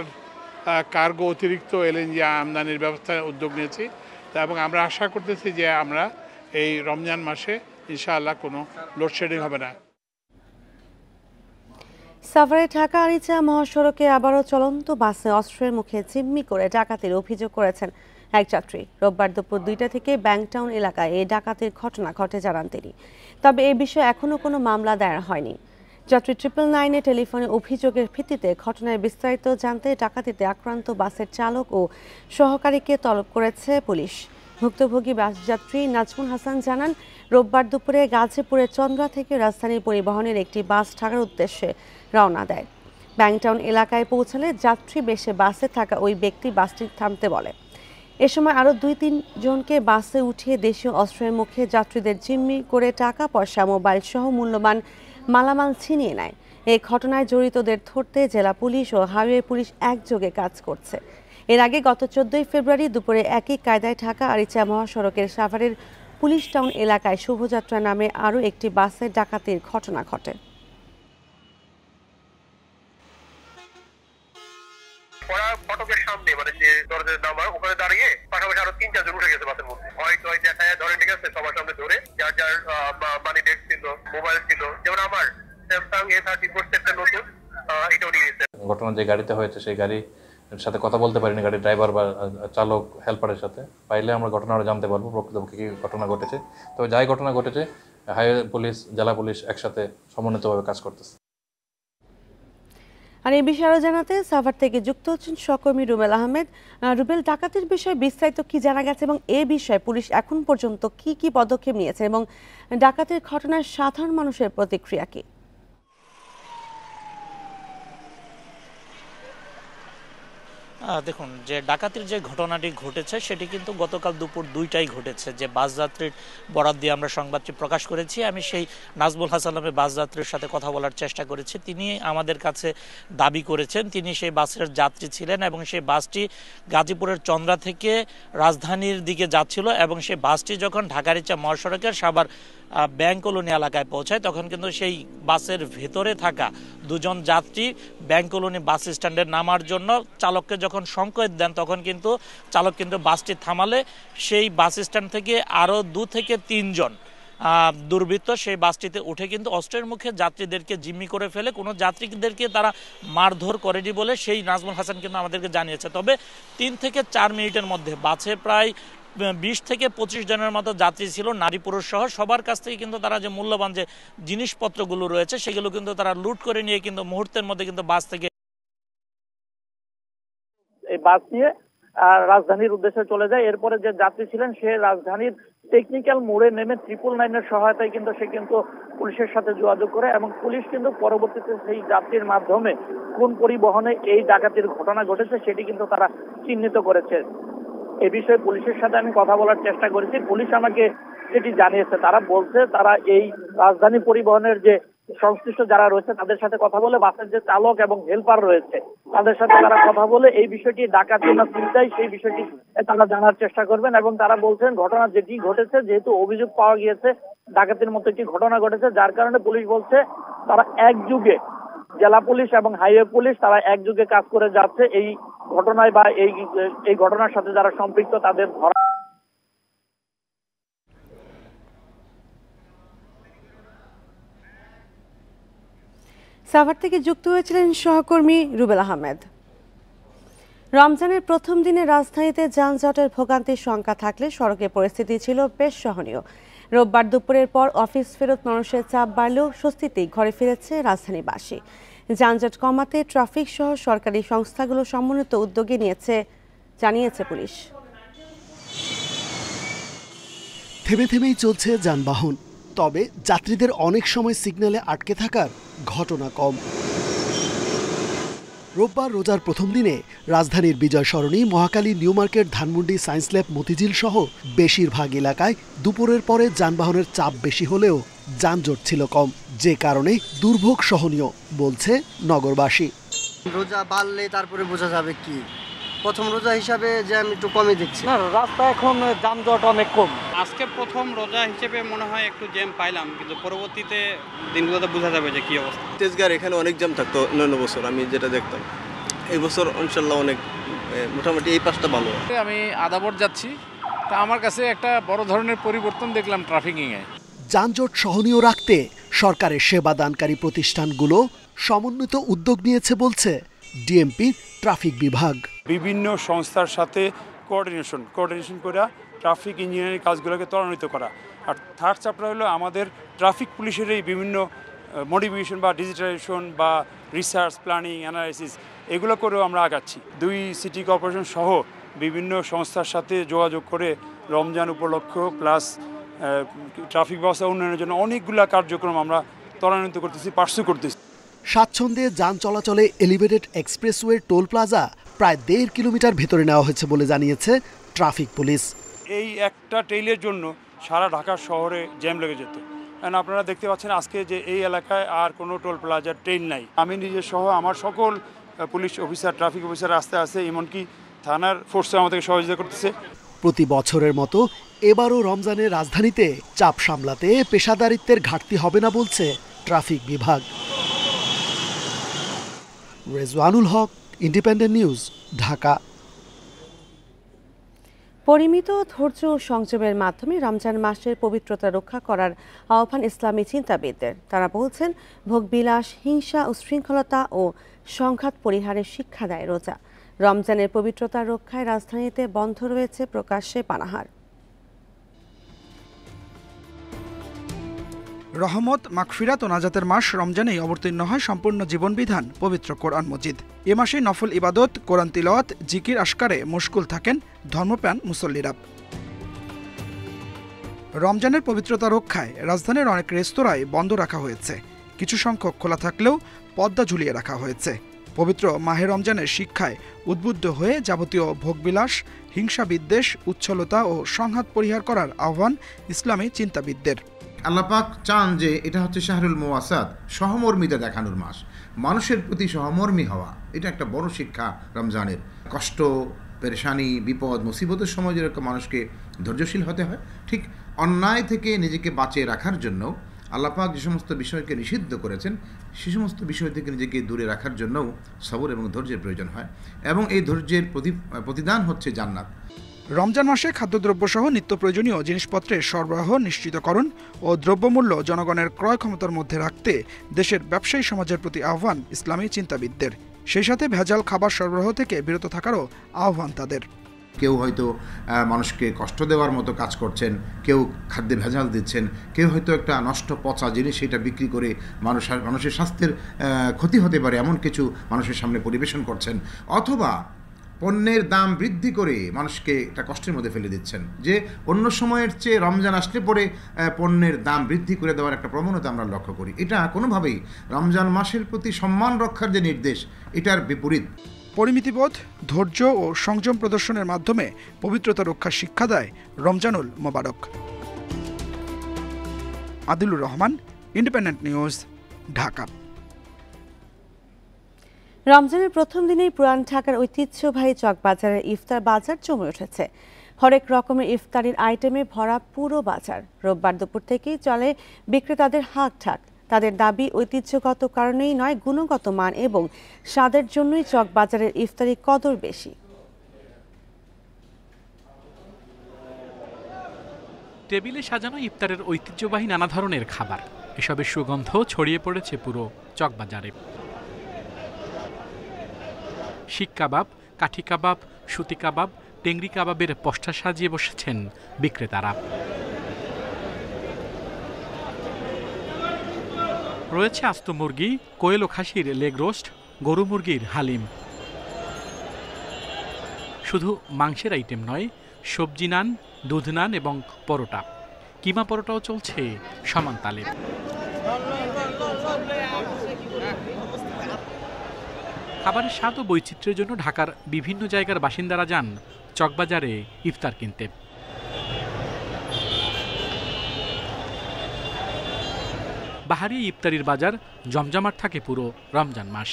কার্গো অতিরিক্ত এলএনজি আমদানির উদ্যোগ নিয়েছি এবং আমরা আশা করতেছি যে আমরা এই রমজান মাসে ইনশাআল্লাহ কোনো লোডশেডিং হবে না। সাভারে ঢাকা আরিচা মহাসড়কে আবারও চলন্ত বাসে অস্ত্রের মুখে জিম্মি করে ডাকাতির অভিযোগ করেছেন এক যাত্রী। রোববার দুপুর 2টা থেকে ব্যাংকটাউন এলাকায় এই ডাকাতির ঘটনা ঘটে জানান তিনি। তবে এ বিষয়ে এখনও কোনো মামলা দায়ের হয়নি। যাত্রী 999-এ টেলিফোনে অভিযোগের ভিত্তিতে ঘটনার বিস্তারিত জানতে ডাকাতিতে আক্রান্ত বাসের চালক ও সহকারীকে তলব করেছে পুলিশ। ভুক্তভোগী বাসযাত্রী নাজমুল হাসান জানান, রোববার দুপুরে গাজীপুরের চন্দ্রা থেকে রাজধানী পরিবহনের একটি বাস ঢাকার উদ্দেশ্যে রওনা দেয়। ব্যাংকটাউন এলাকায় পৌঁছালে যাত্রী বেশে বাসে থাকা ওই ব্যক্তি বাসটি থামতে বলে। এ সময় আরও 2-3 জনকে বাসে উঠিয়ে দেশীয় অস্ত্রের মুখে যাত্রীদের জিম্মি করে টাকা পয়সা, মোবাইল সহ মূল্যবান মালামাল ছিনিয়ে নেয়। এই ঘটনায় জড়িতদের ধরতে জেলা পুলিশ ও হাইওয়ে পুলিশ একযোগে কাজ করছে। এর আগে গত 14 ফেব্রুয়ারি দুপুরে একই কায়দায় ঢাকা আরিচা মহাসড়কের সাভারের পুলিশ টাউন এলাকায় শুভযাত্রা নামে আরও একটি বাসের ডাকাতির ঘটনা ঘটে। ফটকের সামনে মানে যে দরজার নামার ওখানে দাঁড়িয়ে পাশাপাশি আরো 3-4 জন উঠে গেছে বাসের মধ্যে। হয়তো দেখায় ধরে ঠিক আছে, সবার সামনে ধরে যার যার মানি ব্যাগ ছিল, মোবাইল ছিল, যেমন আমার স্যামসাং A34 সেটটা নতুন, এটাও নিয়ে গেছে। ঘটনা যে গাড়িতে হয়েছে সেই গাড়ির সাথে কথা বলতে পারিনি, গাড়ির ড্রাইভার বা চালক হেল্পারের সাথে। পাইলে আমরা ঘটনাটা জানতে পারবো প্রকৃতপক্ষে কি ঘটনা ঘটেছে। তবে যাই ঘটনা ঘটেছে, হাইওয়ে পুলিশ, জেলা পুলিশ একসাথে সমন্বিতভাবে কাজ করতেছে। আর এই বিষয়ে আরও জানাতে সাভার থেকে যুক্ত হচ্ছেন সহকর্মী রুবেল আহমেদ। রুবেল, ডাকাতির বিষয়ে বিস্তারিত কি জানা গেছে এবং এ বিষয়ে পুলিশ এখন পর্যন্ত কি কি পদক্ষেপ নিয়েছে এবং ডাকাতির ঘটনায় সাধারণ মানুষের প্রতিক্রিয়া কি? দেখুন, যে ডাকাতির যে ঘটনাটি ঘটেছে সেটি কিন্তু গতকাল দুপুর 2টায় ঘটেছে। যে বাসযাত্রীর বরাত দিয়ে আমরা সংবাদটি প্রকাশ করেছি, আমি সেই নাজমুল হাসান নামে বাসযাত্রীর সাথে কথা বলার চেষ্টা করেছি। তিনি আমাদের কাছে দাবি করেছেন তিনি সেই বাসের যাত্রী ছিলেন এবং সেই বাসটি গাজীপুরের চন্দ্রা থেকে রাজধানীর দিকে যাচ্ছিল এবং সেই বাসটি যখন ঢাকা-আরিচা মহাসড়কের সাভার ব্যাংক কলোনি এলাকায় পৌঁছায় তখন কিন্তু সেই বাসের ভেতরে থাকা 2 জন যাত্রী ব্যাংক কলোনি বাস স্ট্যান্ডে নামার জন্য চালককে যখন সংকেত দেন তখন কিন্তু চালক কিন্তু বাসটি থামালে সেই বাস স্ট্যান্ড থেকে আরও 2 থেকে 3 জন দুর্বৃত্ত সেই বাসটিতে উঠে কিন্তু অস্ত্রের মুখে যাত্রীদেরকে জিম্মি করে ফেলে। কোনো যাত্রীদেরকে তারা মারধর করেনি বলে সেই নাজমুল হাসান কিন্তু আমাদেরকে জানিয়েছে। তবে 3 থেকে 4 মিনিটের মধ্যে বাসে প্রায় 20 থেকে 25 জনের মতো যাত্রী ছিল, নারী পুরুষ সহ। সবার কাছ থেকে কিন্তু তারা যে মূল্যবান যে জিনিসপত্রগুলো রয়েছে সেগুলো কিন্তু তারা লুট করে নিয়ে কিন্তু মুহূর্তের মধ্যে কিন্তু বাস থেকে এই বাস নিয়ে রাজধানীর উদ্দেশ্যে চলে যায়। এরপরে যে যাত্রী ছিলেন সে রাজধানীর টেকনিক্যাল মোড়ে নেমে 999-এর সহায়তায় কিন্তু সে কিন্তু পুলিশের সাথে যোগাযোগ করে এবং পুলিশ কিন্তু পরবর্তীতে সেই যাত্রীর মাধ্যমে কোন পরিবহনে এই ডাকাতির ঘটনা ঘটেছে সেটি কিন্তু তারা চিহ্নিত করেছে। এই বিষয়ে পুলিশের সাথে আমি কথা বলার চেষ্টা করেছি, পুলিশ আমাকে সেটি জানিয়েছে। তারা বলছে তারা এই রাজধানী পরিবহনের যে সংশ্লিষ্ট যারা রয়েছে তাদের সাথে কথা বলে, বাসের যে চালক এবং হেল্পার রয়েছে তাদের সাথে তারা কথা বলে এই বিষয়টি ডাকাতি না ছিনতাই সেই বিষয়টি তারা জানার চেষ্টা করবেন। এবং তারা বলছেন ঘটনা যেটি ঘটেছে, যেহেতু অভিযোগ পাওয়া গিয়েছে ডাকাতির মতো একটি ঘটনা ঘটেছে, যার কারণে পুলিশ বলছে তারা একযুগে, জেলা পুলিশ এবং হাইওয়ে পুলিশ তারা একযুগে কাজ করে যাচ্ছে এই ঘটনায় বা এই ঘটনার সাথে যারা সম্পৃক্ত তাদের ধরা। সাভার থেকে যুক্ত হয়েছিলেন সহকর্মী রুবেল আহমেদ। রমজানের প্রথম দিনে রাজধানীতে যানজটের ভোগান্তির শঙ্কা থাকলে সড়কের পরিস্থিতি ছিল বেশ সহনীয়। রোববার দুপুরের পর অফিস ফেরত মানুষের চাপ বাড়লেও স্বস্তিতেই ঘরে ফিরেছে রাজধানীবাসী। যানজট কমাতে ট্রাফিক সহ সরকারি সংস্থাগুলো সমন্বিত উদ্যোগে জানিয়েছে পুলিশ। থেমে থেমেই চলছে যানবাহন, তবে যাত্রীদের অনেক সময় সিগন্যালে আটকে থাকার ঘটনা কম। রোববার রোজার প্রথম দিনে রাজধানীর Bijoy Sarani, Mohakhali, New Market, Dhanmondi, Science Lab, Motijheel সহ বেশিরভাগ এলাকায় দুপুরের পরে যানবাহনের চাপ বেশি হলেও যানজট ছিল কম, যে কারণে দুর্ভোগ সহনীয় বলছে নগরবাসী। রোজা বাড়লে তারপরে বোঝা যাবে কি, প্রথম রোজা হিসাবে যে আমি একটু কমই দেখছি। না, রাস্তা এখন যানজট অনেক কম। আজকে প্রথম রোজা হিসেবে মনে হয় একটু জ্যাম পাইলাম, কিন্তু পরবর্তীতে দিনগুলোতে বোঝা যাবে যে কি অবস্থা। তেজগাঁর এখানে অনেক জ্যাম থাকতো অন্যান্য বছর আমি যেটা দেখতাম, এই বছর ইনশাল্লাহ অনেক মোটামুটি এই পাশটা ভালো। আমি আদাবর যাচ্ছি, তা আমার কাছে একটা বড় ধরনের পরিবর্তন দেখলাম ট্রাফিকিংয়ে। যানজট সহনীয় রাখতে সরকারের সেবাদানকারী প্রতিষ্ঠানগুলো সমন্বিত উদ্যোগ নিয়েছে বলছে ডিএমপি ট্রাফিক বিভাগ। বিভিন্ন সংস্থার সাথে কোঅর্ডিনেশন করে ট্রাফিক ইঞ্জিনিয়ারিং কাজগুলোকে ত্বরান্বিত করা। আর থার্ড চ্যাপ্টার হলো আমাদের ট্রাফিক পুলিশের এই বিভিন্ন মডিফিকেশন বা ডিজিটালাইজেশন বা রিসার্চ, প্ল্যানিং, অ্যানালাইসিস এগুলো করেও আমরা আগাচ্ছি। 2 সিটি কর্পোরেশন সহ বিভিন্ন সংস্থার সাথে যোগাযোগ করে রমজান উপলক্ষ প্লাস ট্রাফিক ব্যবস্থা উন্নয়নের জন্য অনেকগুলা কার্যক্রম আমরা ত্বরান্বিত করতেছি, পার্সু করতেছি। স্বাচ্ছন্দ্যে যান চলাচলে এলিভেটেড এক্সপ্রেসওয়ে টোল প্লাজা প্রায় 1.5 কিলোমিটার ভেতরে নেওয়া হয়েছে বলে জানিয়েছে ট্রাফিক পুলিশ। এই একটা ট্রেইলের জন্য সারা ঢাকা শহরে জ্যাম লেগে যেত। আপনারা দেখতে পাচ্ছেন আজকে যে এই এলাকায় আর কোনো টোল প্লাজার ট্রেন নাই। আমি নিজে সহ আমার সকল পুলিশ অফিসার, ট্রাফিক অফিসার আসতে আসতে এমনকি থানার ফোর্স আমাদেরকে সহযোগিতা করতেছে। প্রতি বছরের মতো এবারও রমজানের রাজধানীতে চাপ সামলাতে পেশাদারিত্বের ঘাটতি হবে না বলছে ট্রাফিক বিভাগ। রেজওয়ানুল হক, ইন্ডিপেন্ডেন্ট নিউজ, ঢাকা। পরিমিত ধৈর্য ও সংযমের মাধ্যমে রমজান মাসের পবিত্রতা রক্ষা করার আহ্বান ইসলামী চিন্তাবিদদের। তারা বলছেন, ভোগবিলাস, হিংসা, উচ্ছৃঙ্খলতা ও সংঘাত পরিহারের শিক্ষা দেয় রোজা। রমজানের পবিত্রতা রক্ষায় রাজধানীতে বন্ধ রয়েছে প্রকাশ্যে পানাহার। রহমত, মাগফিরাত ও নাজাতের মাস রমজানেই অবতীর্ণ হয় সম্পূর্ণ জীবনবিধান পবিত্র কোরআন মজিদ। এ মাসে নফল ইবাদত, কোরআন তিলাওয়াত, জিকির আশকারে মশগুল থাকেন ধর্মপ্রাণ মুসল্লিরা। রমজানের পবিত্রতা রক্ষায় রাজধানীর অনেক রেস্তোরাঁয় বন্ধ রাখা হয়েছে, কিছু সংখ্যক খোলা থাকলেও পর্দা ঝুলিয়ে রাখা হয়েছে। পবিত্র মাহে রমজানের শিক্ষায় উদ্বুদ্ধ হয়ে যাবতীয় ভোগবিলাস, হিংসা বিদ্বেষ, উচ্ছলতা ও সংঘাত পরিহার করার আহ্বান ইসলামী চিন্তাবিদদের। আল্লাপাক চান যে এটা হচ্ছে শাহরুল মুওয়াসাত, সহমর্মিতা দেখানোর মাস, মানুষের প্রতি সহমর্মী হওয়া। এটা একটা বড় শিক্ষা রমজানের। কষ্ট, পেরেশানি, বিপদ, মুসিবতের সময় যেরকম মানুষকে ধৈর্যশীল হতে হয়, ঠিক অন্যায় থেকে নিজেকে বাঁচিয়ে রাখার জন্য আল্লাপাক যে সমস্ত বিষয়কে নিষিদ্ধ করেছেন সে সমস্ত বিষয় থেকে নিজেকে দূরে রাখার জন্যও সবর এবং ধৈর্যের প্রয়োজন হয়, এবং এই ধৈর্যের প্রতিদান হচ্ছে জান্নাত। রমজান মাসে খাদ্যদ্রব্যসহ নিত্য প্রয়োজনীয় জিনিসপত্রের সরবরাহ নিশ্চিতকরণ ও দ্রব্যমূল্য জনগণের ক্রয় ক্ষমতার মধ্যে রাখতে দেশের ব্যবসায়ী সমাজের প্রতি আহ্বান ইসলামী চিন্তাবিদদের। সেই সাথে ভেজাল খাবার সরবরাহ থেকে বিরত থাকারও আহ্বান তাদের। কেউ হয়তো মানুষকে কষ্ট দেওয়ার মতো কাজ করছেন, কেউ খাদ্যে ভেজাল দিচ্ছেন, কেউ হয়তো একটা নষ্ট পচা জিনিস সেটা বিক্রি করে মানুষের স্বাস্থ্যের ক্ষতি হতে পারে এমন কিছু মানুষের সামনে পরিবেশন করছেন, অথবা পণ্যের দাম বৃদ্ধি করে মানুষকে একটা কষ্টের মধ্যে ফেলে দিচ্ছেন। যে অন্য সময়ের চেয়ে রমজান আসলে পরে পণ্যের দাম বৃদ্ধি করে দেওয়ার একটা প্রবণতা আমরা লক্ষ্য করি। এটা কোনোভাবেই রমজান মাসের প্রতি সম্মান রক্ষার যে নির্দেশ, এটার বিপরীত। পরিমিতিবোধ, ধৈর্য ও সংযম প্রদর্শনের মাধ্যমে পবিত্রতা রক্ষার শিক্ষা দেয় রমজানুল মোবারক। Adilur Rahman, Independent News, Dhaka. রমজানের প্রথম দিনেই পুরান ঢাকার ঐতিহ্যবাহী চকবাজারের ইফতার বাজার জমে উঠেছে। হরেক রকমের ইফতারির আইটেমে ভরা পুরো বাজার। রোববার দুপুর থেকেই চলে বিক্রেতাদের হাঁকঢাক। তাদের দাবি, ঐতিহ্যগত কারণেই নয়, গুণগত মান এবং স্বাদের জন্যই চকবাজারের ইফতারি কদর বেশি। টেবিলে সাজানো ইফতারের ঐতিহ্যবাহী নানা ধরনের খাবার, এসবের সুগন্ধ ছড়িয়ে পড়েছে পুরো চকবাজারে। শিক কাবাব, কাঠি কাবাব, সুতি কাবাব, টেংরি কাবাবের পসরা সাজিয়ে বসেছেন বিক্রেতারা। রয়েছে আস্ত মুরগি, কোয়েল ও খাসির লেগ রোস্ট, গরু মুরগির হালিম। শুধু মাংসের আইটেম নয়, সবজি নান, দুধ নান এবং পরোটা, কিমা পরোটাও চলছে সমান তালে। খাবারের স্বাদ ও বৈচিত্র্যের জন্য ঢাকার বিভিন্ন জায়গার বাসিন্দারা যান চকবাজারে ইফতার কিনতে। বাহারি ইফতারির বাজার জমজমাট থাকে পুরো রমজান মাস।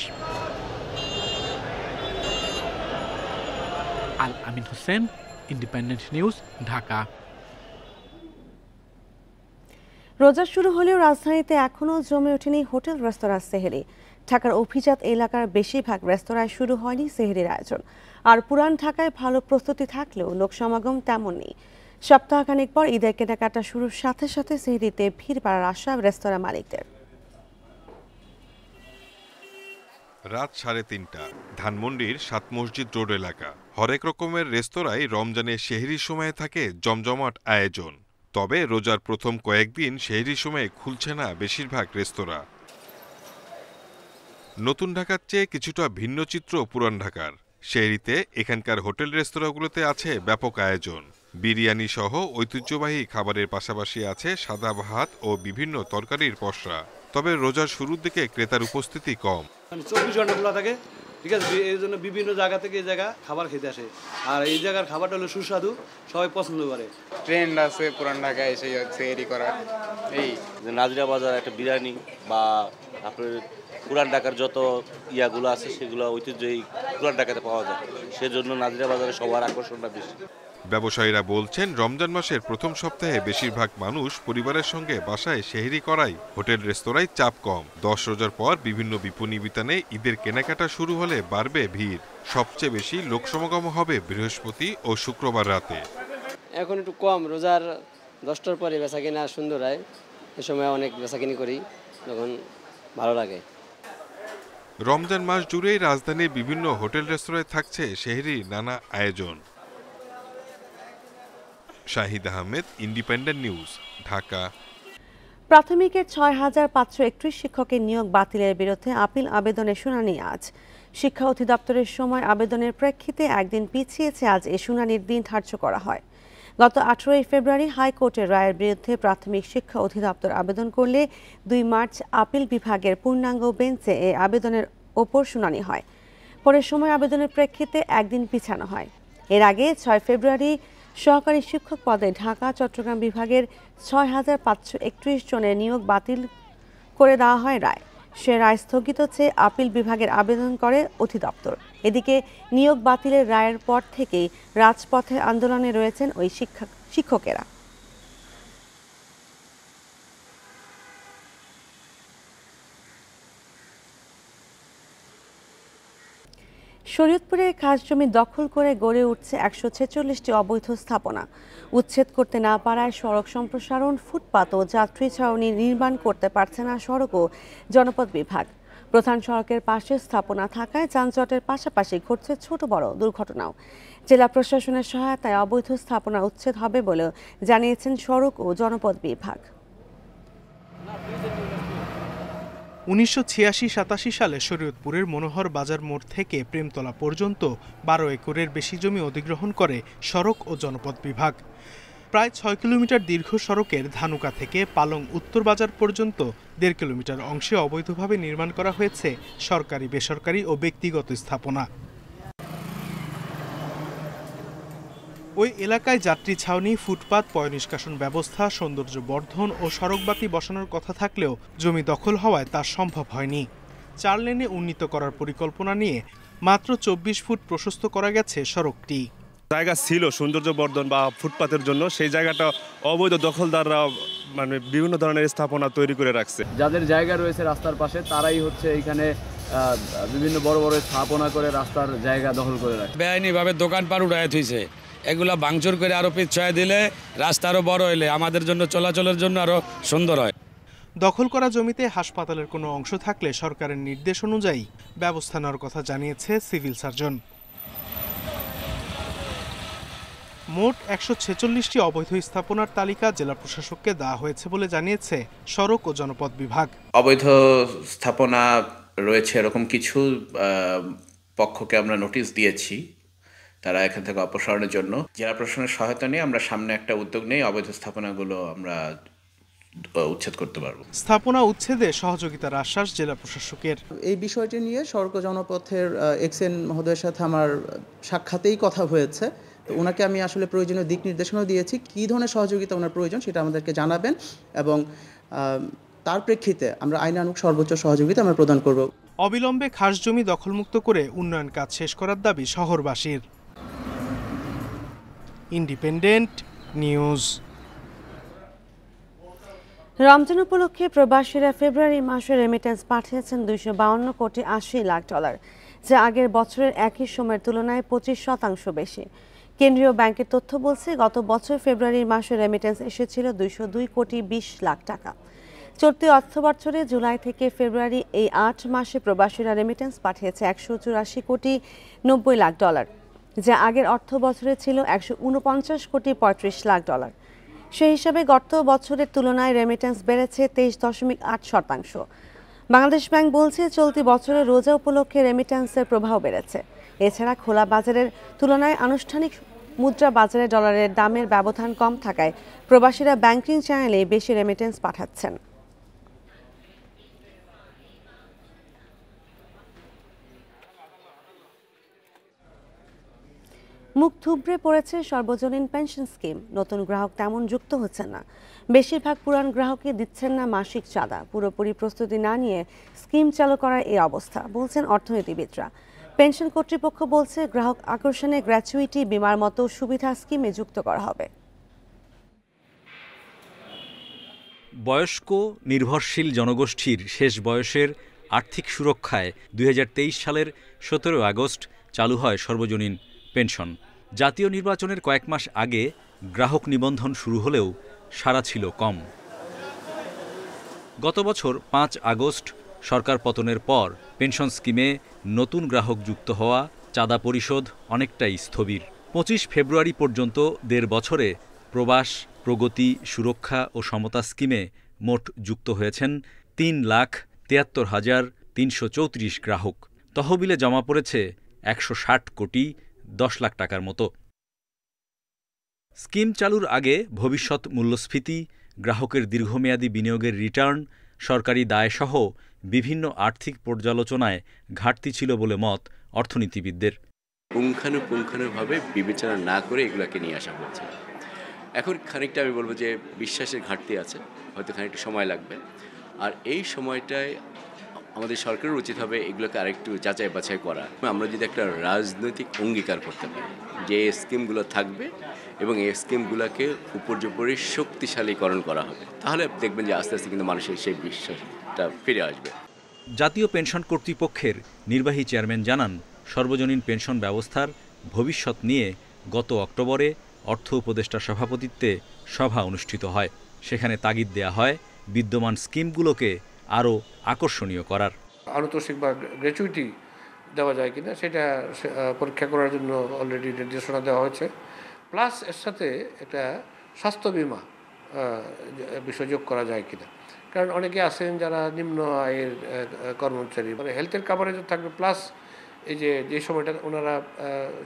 আল আমিন হোসেন, ইন্ডিপেন্ডেন্ট নিউজ, ঢাকা। রোজা শুরু হলেও রাজধানীতে এখনও জমে ওঠেনি হোটেল রেস্তোরাঁ সেহরি। ঢাকার অভিজাত এলাকার বেশিরভাগ রেস্তোরাঁয় শুরু হয়নি সেহরির আয়োজন। আর পুরান ঢাকায় ভালো প্রস্তুতি থাকলেও লোক সমাগম তেমন নেই। সপ্তাহখানেক পর ঈদের কেনাকাটা শুরুর সাথে সাথে সেহরিতে ভিড় বাড়ার আশা রেস্তোরাঁ মালিকদের। রাত 3:30, ধানমন্ডির 7 মসজিদ রোড এলাকা। হরেক রকমের রেস্তোরাঁয় রমজানের সেহরির সময়ে থাকে জমজমাট আয়োজন। তবে রোজার প্রথম কয়েকদিন সেহরির সময়ে খুলছে না বেশিরভাগ রেস্তোরাঁ। নতুন ঢাকার চেয়ে কিছুটা ভিন্ন চিত্র পুরান ঢাকার। সেহরিতে এখানকার হোটেল রেস্তোরাঁগুলোতে আছে ব্যাপক আয়োজন। বিরিয়ানি সহ ঐতিহ্যবাহী খাবারের পাশাপাশি আছে সাদা ভাত ও বিভিন্ন তরকারির পসরা। তবে রোজার শুরুর দিকে ক্রেতার উপস্থিতি কম। 24 ঘন্টা খোলা থাকে, ঠিক আছে, এই জন্য বিভিন্ন জায়গা থেকে এই জায়গা খাবার খেতে আসে। আর এই জায়গার খাবারটা হলো সুস্বাদু, সবাই পছন্দ করে। ট্রেন্ড আছে পুরান ঢাকায় এসে সেহরি করা। এই নাজিরা বাজার একটা বিরিয়ানি বা আপনার পুরান ঢাকার যত ইয়াগুলো আছে সেগুলো ঐতিহ্যই পুরান ঢাকাতে পাওয়া যায়, সেজন্য নাজিরা বাজারে সবার আকর্ষণটা বেশি। ব্যবসায়ীরা বলছেন, রমজান মাসের প্রথম সপ্তাহে বেশিরভাগ মানুষ পরিবারের সঙ্গে বাসায় সেহরি করায় হোটেল রেস্তোরাঁয় চাপ কম। 10 রোজার পর বিভিন্ন বিপণী বিতানে ঈদের কেনাকাটা শুরু হলে বাড়বে ভিড়। সবচেয়ে বেশি লোক সমাগম হবে বৃহস্পতি ও শুক্রবার রাতে। এখন একটু কম, রোজার 10টার পরে বেচাকেনা সুন্দর হয়, এ সময় অনেক বেচাকেনি করি, তখন ভালো লাগে। রমজান মাস জুড়েই রাজধানীর বিভিন্ন হোটেল রেস্তোরাঁয় থাকছে সেহরির নানা আয়োজন। Shahid Ahmed, Independent News, Dhaka. প্রাথমিকের ৬,৫৩১ শিক্ষকের নিয়োগ বাতিলের বিরুদ্ধে আপিল আবেদনের শুনানি আজ। শিক্ষা অধিদপ্তরের সময় আবেদনের প্রেক্ষিতে একদিন পিছিয়েছে আজ এ শুনানির দিন ধার্য করা হয়। গত 18 ফেব্রুয়ারি হাইকোর্টের রায়ের বিরুদ্ধে প্রাথমিক শিক্ষা অধিদপ্তর আবেদন করলে 2 মার্চ আপিল বিভাগের পূর্ণাঙ্গ বেঞ্চে এ আবেদনের ওপর শুনানি হয়। পরে সময় আবেদনের প্রেক্ষিতে একদিন পিছানো হয়। এর আগে 6 ফেব্রুয়ারি সহকারী শিক্ষক পদে ঢাকা চট্টগ্রাম বিভাগের ৬,৫৩১ জনের নিয়োগ বাতিল করে দেওয়া হয় রায়। সে রায় স্থগিত চেয়ে আপিল বিভাগের আবেদন করে অধিদপ্তর। এদিকে নিয়োগ বাতিলের রায়ের পর থেকেই রাজপথে আন্দোলনে রয়েছেন ওই শিক্ষকেরা। শরীয়তপুরে খাস জমি দখল করে গড়ে উঠছে 146টি অবৈধ স্থাপনা। উচ্ছেদ করতে না পারায় সড়ক সম্প্রসারণ, ফুটপাত ও যাত্রী ছাউনি নির্মাণ করতে পারছে না সড়ক ও জনপথ বিভাগ। প্রধান সড়কের পাশে স্থাপনা থাকায় যানজটের পাশাপাশি ঘটছে ছোট বড় দুর্ঘটনাও। জেলা প্রশাসনের সহায়তায় অবৈধ স্থাপনা উচ্ছেদ হবে বলেও জানিয়েছেন সড়ক ও জনপথ বিভাগ। 1986-87 সালে শরীয়তপুরের মনোহর বাজার মোড় থেকে প্রেমতলা পর্যন্ত 12 একরের বেশি জমি অধিগ্রহণ করে সড়ক ও জনপথ বিভাগ। প্রায় 6 কিলোমিটার দীর্ঘ সড়কের ধানুকা থেকে পালং উত্তর বাজার পর্যন্ত 1.5 কিলোমিটার অংশে অবৈধভাবে নির্মাণ করা হয়েছে সরকারি, বেসরকারি ও ব্যক্তিগত স্থাপনা। ওই এলাকায় যাত্রী ছাউনি, ফুটপাত, পয়ঃনিষ্কাশন ব্যবস্থা, সৌন্দর্য বর্ধন ও সড়কবাতি বসানোর কথা থাকলেও জমি দখল হওয়ায় তা সম্ভব হয়নি। 4 লেনে উন্নীত করার পরিকল্পনা নিয়ে মাত্র 24 ফুট প্রশস্ত করা গেছে সড়কটি। জায়গা ছিল সৌন্দর্য বর্ধন বা ফুটপাতের জন্য, সেই জায়গাটা অবৈধ দখলদাররা মানে বিভিন্ন ধরনের স্থাপনা তৈরি করে রাখছে। যাদের জায়গা রয়েছে রাস্তার পাশে তারাই হচ্ছে এখানে বিভিন্ন বড় বড় স্থাপনা করে রাস্তার জায়গা দখল করে রাখে। বেআইনিভাবে দোকানপাট উঠায় থইছে, এগুলা ভাঙচুর করে আরো পিছায় দিলে রাস্তা আরো বড় হইলে আমাদের জন্য চলাচলের জন্য আরো সুন্দর হয়। দখল করা জমিতে হাসপাতালের কোনো অংশ থাকলে সরকারের নির্দেশ অনুযায়ী ব্যবস্থা নেওয়ার কথা জানিয়েছে সিভিল সার্জন। মোট 146টি অবৈধ স্থাপনার তালিকা জেলা প্রশাসককে দেওয়া হয়েছে বলে জানিয়েছে সড়ক ও জনপথ বিভাগ। অবৈধ স্থাপনা রয়েছে এরকম কিছু পক্ষকে আমরা নোটিশ দিয়েছি, তারা এখান থেকে অপসারণের জন্য জেলা প্রশাসনের সহায়তা নিয়ে আমরা সামনে একটা উদ্যোগ নিয়ে অবৈধ স্থাপনাগুলো আমরা উচ্ছেদ করতে পারবো। স্থাপনা উচ্ছেদে সহযোগিতার আশ্বাস জেলা প্রশাসকের। এই বিষয়টি নিয়ে সড়ক ও জনপথের এক্সএন মহোদয়ের সাথে আমার সাক্ষাতেই কথা হয়েছে, তো ওনাকে আমি আসলে প্রয়োজনীয় দিক নির্দেশনাও দিয়েছি, কী ধরনের সহযোগিতা ওনার প্রয়োজন সেটা আমাদেরকে জানাবেন এবং তার প্রেক্ষিতে আমরা আইনানুগ সর্বোচ্চ সহযোগিতা আমরা প্রদান করব। অবিলম্বে খাস জমি দখলমুক্ত করে উন্নয়ন কাজ শেষ করার দাবি শহরবাসীর। Independent news. রমজান উপলক্ষে প্রবাসীরা ফেব্রুয়ারি মাসে রেমিটেন্স পাঠিয়েছেন $252 কোটি 80 লাখ, যা আগের বছরের একই সময়ের তুলনায় 25% বেশি। কেন্দ্রীয় ব্যাংকের তথ্য বলছে গত বছর ফেব্রুয়ারি মাসে রেমিটেন্স এসেছিল 202 কোটি 20 লাখ টাকা। চলতি অর্থবছরে জুলাই থেকে ফেব্রুয়ারি এই 8 মাসে প্রবাসীরা রেমিটেন্স পাঠিয়েছে $184 কোটি 90 লাখ, যা আগের অর্থ বছরে ছিল $149 কোটি 35 লাখ। সেই হিসাবে গত বছরের তুলনায় রেমিটেন্স বেড়েছে 23.8%। বাংলাদেশ ব্যাংক বলছে চলতি বছরে রোজা উপলক্ষে রেমিটেন্সের প্রবাহ বেড়েছে। এছাড়া খোলা বাজারের তুলনায় আনুষ্ঠানিক মুদ্রা বাজারে ডলারের দামের ব্যবধান কম থাকায় প্রবাসীরা ব্যাংকিং চ্যানেলে বেশি রেমিটেন্স পাঠাচ্ছেন। মুখ থুবড়ে পড়েছে সর্বজনীন পেনশন স্কিম। নতুন গ্রাহক তেমন যুক্ত হচ্ছেন না। বেশিরভাগ পুরান গ্রাহকই দিচ্ছেন না মাসিক চাঁদা। পুরোপুরি প্রস্তুতি না নিয়ে স্কিম চালু করার এই অবস্থা, বলছেন অর্থনীতিবিদরা। পেনশন কর্তৃপক্ষ বলছে গ্রাহক আকর্ষণে গ্র্যাচুইটি বিমার মতো সুবিধা স্কিমে যুক্ত করা হবে। বয়স্ক নির্ভরশীল জনগোষ্ঠীর শেষ বয়সের আর্থিক সুরক্ষায় 2023 সালের 17 আগস্ট চালু হয় সর্বজনীন পেনশন। জাতীয় নির্বাচনের কয়েক মাস আগে গ্রাহক নিবন্ধন শুরু হলেও সাড়া ছিল কম। গত বছর 5 আগস্ট সরকার পতনের পর পেনশন স্কিমে নতুন গ্রাহক যুক্ত হওয়া, চাঁদা পরিশোধ অনেকটাই স্থবির। 25 ফেব্রুয়ারি পর্যন্ত 1.5 বছরে প্রবাস, প্রগতি, সুরক্ষা ও সমতা স্কিমে মোট যুক্ত হয়েছেন 3,73,334 গ্রাহক। তহবিলে জমা পড়েছে 160 কোটি 10 লাখ টাকার মতো। স্কিম চালুর আগে ভবিষ্যৎ মূল্যস্ফীতি, গ্রাহকের দীর্ঘমেয়াদী বিনিয়োগের রিটার্ন, সরকারি দায়সহ বিভিন্ন আর্থিক পর্যালোচনায় ঘাটতি ছিল বলে মত অর্থনীতিবিদদের। পুঙ্খানুপুঙ্খানুভাবে বিবেচনা না করে এগুলোকে নিয়ে আসা হচ্ছে। এখন খানিকটা আমি বলবো যে বিশ্বাসের ঘাটতি আছে, হয়তো খানিকটা সময় লাগবে। আর এই সময়টায় আমাদের সরকারের উচিত হবে এগুলোকে আরেকটু যাচাই বাছাই করা। আমরা যদি একটা রাজনৈতিক অঙ্গীকার করতে পারি যে এই স্কিমগুলো থাকবে এবং এই স্কিমগুলোকে উপর্যুপরি শক্তিশালীকরণ করা হবে, তাহলে দেখবেন যে আস্তে আস্তে কিন্তু মানুষের সেই বিশ্বাসটা ফিরে আসবে। জাতীয় পেনশন কর্তৃপক্ষের নির্বাহী চেয়ারম্যান জানান, সর্বজনীন পেনশন ব্যবস্থার ভবিষ্যৎ নিয়ে গত অক্টোবরে অর্থ উপদেষ্টার সভাপতিত্বে সভা অনুষ্ঠিত হয়। সেখানে তাগিদ দেয়া হয় বিদ্যমান স্কিমগুলোকে আরও আকর্ষণীয় করার। আনুতোষিক বা গ্র্যাচুইটি দেওয়া যায় কিনা সেটা পরীক্ষা করার জন্য অলরেডি নির্দেশনা দেওয়া হয়েছে। প্লাস এর সাথে একটা স্বাস্থ্য বিমা বিষয় যোগ করা যায় কিনা, কারণ অনেকে আছেন যারা নিম্ন আয়ের কর্মচারী, মানে হেলথের কাভারেজও থাকবে, প্লাস এই যে সময়টা ওনারা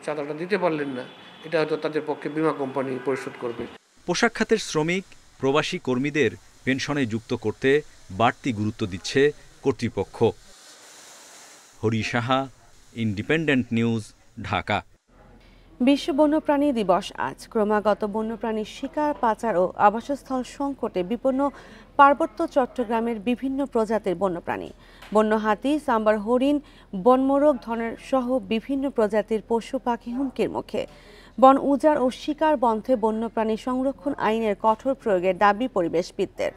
চাঁদাটা দিতে পারলেন না, এটা হয়তো তাদের পক্ষে বিমা কোম্পানি পরিশোধ করবে। পোশাক খাতের শ্রমিক, প্রবাসী কর্মীদের পেনশনে যুক্ত করতে বাড়তি গুরুত্ব দিচ্ছে কর্তৃপক্ষ। Hari Saha, independent News, Dhaka. বিশ্ব বন্যপ্রাণী দিবস আজ। ক্রমাগত বন্যপ্রাণীর শিকার, পাচার ও আবাসস্থল সংকটে বিপন্ন পার্বত্য চট্টগ্রামের বিভিন্ন প্রজাতির বন্যপ্রাণী। বন্য হাতি, সাম্বার হরিণ, বনমোরগ ধনের সহ বিভিন্ন প্রজাতির পশু পাখি হুমকির মুখে। বন উজাড় ও শিকার বন্ধে বন্যপ্রাণী সংরক্ষণ আইনের কঠোর প্রয়োগের দাবি পরিবেশবিদদের।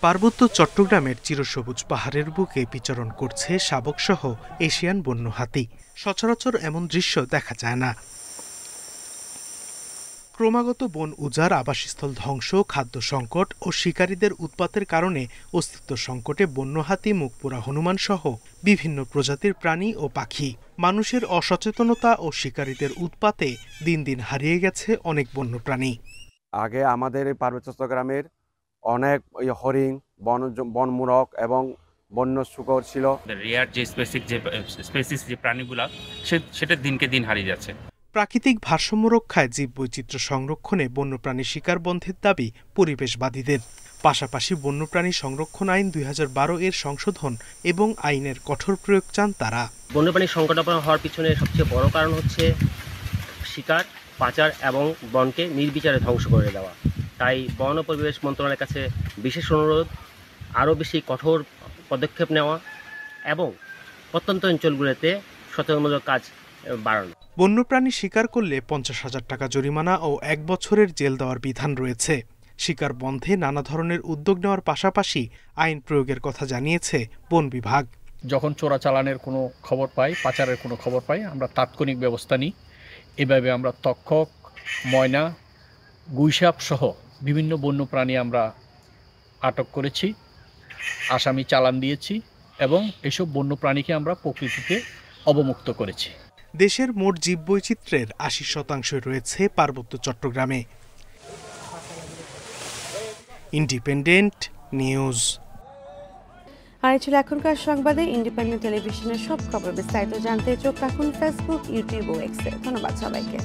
পার্বত্য চট্টগ্রামের চিরসবুজ পাহাড়ের বুকে বিচরণ করছে শাবকসহ এশিয়ান বন্য হাতি। সচরাচর এমন দৃশ্য দেখা যায় না। ক্রমাগত বন উজাড়, আবাসস্থল ধ্বংস, খাদ্য সংকট ও শিকারীদের উৎপাতের কারণে অস্তিত্ব সংকটে বন্য হাতি, মুখপোড়া হনুমান সহ বিভিন্ন প্রজাতির প্রাণী ও পাখি। মানুষের অসচেতনতা ও শিকারীদের উৎপাতে দিন দিন হারিয়ে গেছে অনেক বন্যপ্রাণী। আগে আমাদের এই পার্বত্য চট্টগ্রামের অনেক হরিণ, বনমোরগ এবং বন্য শুকর ছিল। রেয়ার যে স্পেসিস যে প্রাণীগুলা সেটা দিনকে দিন হারিয়ে যাচ্ছে। প্রাকৃতিক ভারসাম্য রক্ষায় জীববৈচিত্র্য সংরক্ষণে বন্যপ্রাণী শিকার বন্ধের দাবি পরিবেশবাদীদের। পাশাপাশি বন্যপ্রাণী সংরক্ষণ আইন 2012 এর সংশোধন এবং আইনের কঠোর প্রয়োগ চান তারা। বন্যপ্রাণী সংকটাপন্ন হওয়ার পিছনে সবচেয়ে বড় কারণ হচ্ছে শিকার, পাচার এবং বনকে নির্বিচারে ধ্বংস করে দেওয়া। তাই বন ও পরিবেশ মন্ত্রণালয়ের কাছে বিশেষ অনুরোধ, আরও বেশি কঠোর পদক্ষেপ নেওয়া এবং প্রত্যন্ত অঞ্চলগুলোতে সচেতনমূলক কাজ বাড়ানো। বন্যপ্রাণী শিকার করলে 50,000 টাকা জরিমানা ও 1 বছরের জেল দেওয়ার বিধান রয়েছে। শিকার বন্ধে নানা ধরনের উদ্যোগ নেওয়ার পাশাপাশি আইন প্রয়োগের কথা জানিয়েছে বন বিভাগ। যখন চোরাচালানের কোনো খবর পাই, পাচারের কোনো খবর পাই, আমরা তাৎক্ষণিক ব্যবস্থা নিই। এভাবে আমরা তক্ষক, ময়না, গুইসাপ সহ বিভিন্ন বন্যপ্রাণী আমরা আটক করেছি, আসামি চালান দিয়েছি এবং এসব বন্যপ্রাণীকে আমরা প্রকৃতিতে অবমুক্ত করেছি। দেশের মোট জীববৈচিত্র্যের 80% রয়েছে পার্বত্য চট্টগ্রামে। Independent news. আর এই ছিল এখনকার সংবাদে। ইন্ডিপেন্ডেন্ট টেলিভিশনের সব খবর বিস্তারিত জানতে চোখ রাখুন ফেসবুক, ইউটিউব ও এক্সে। ধন্যবাদ সবাইকে।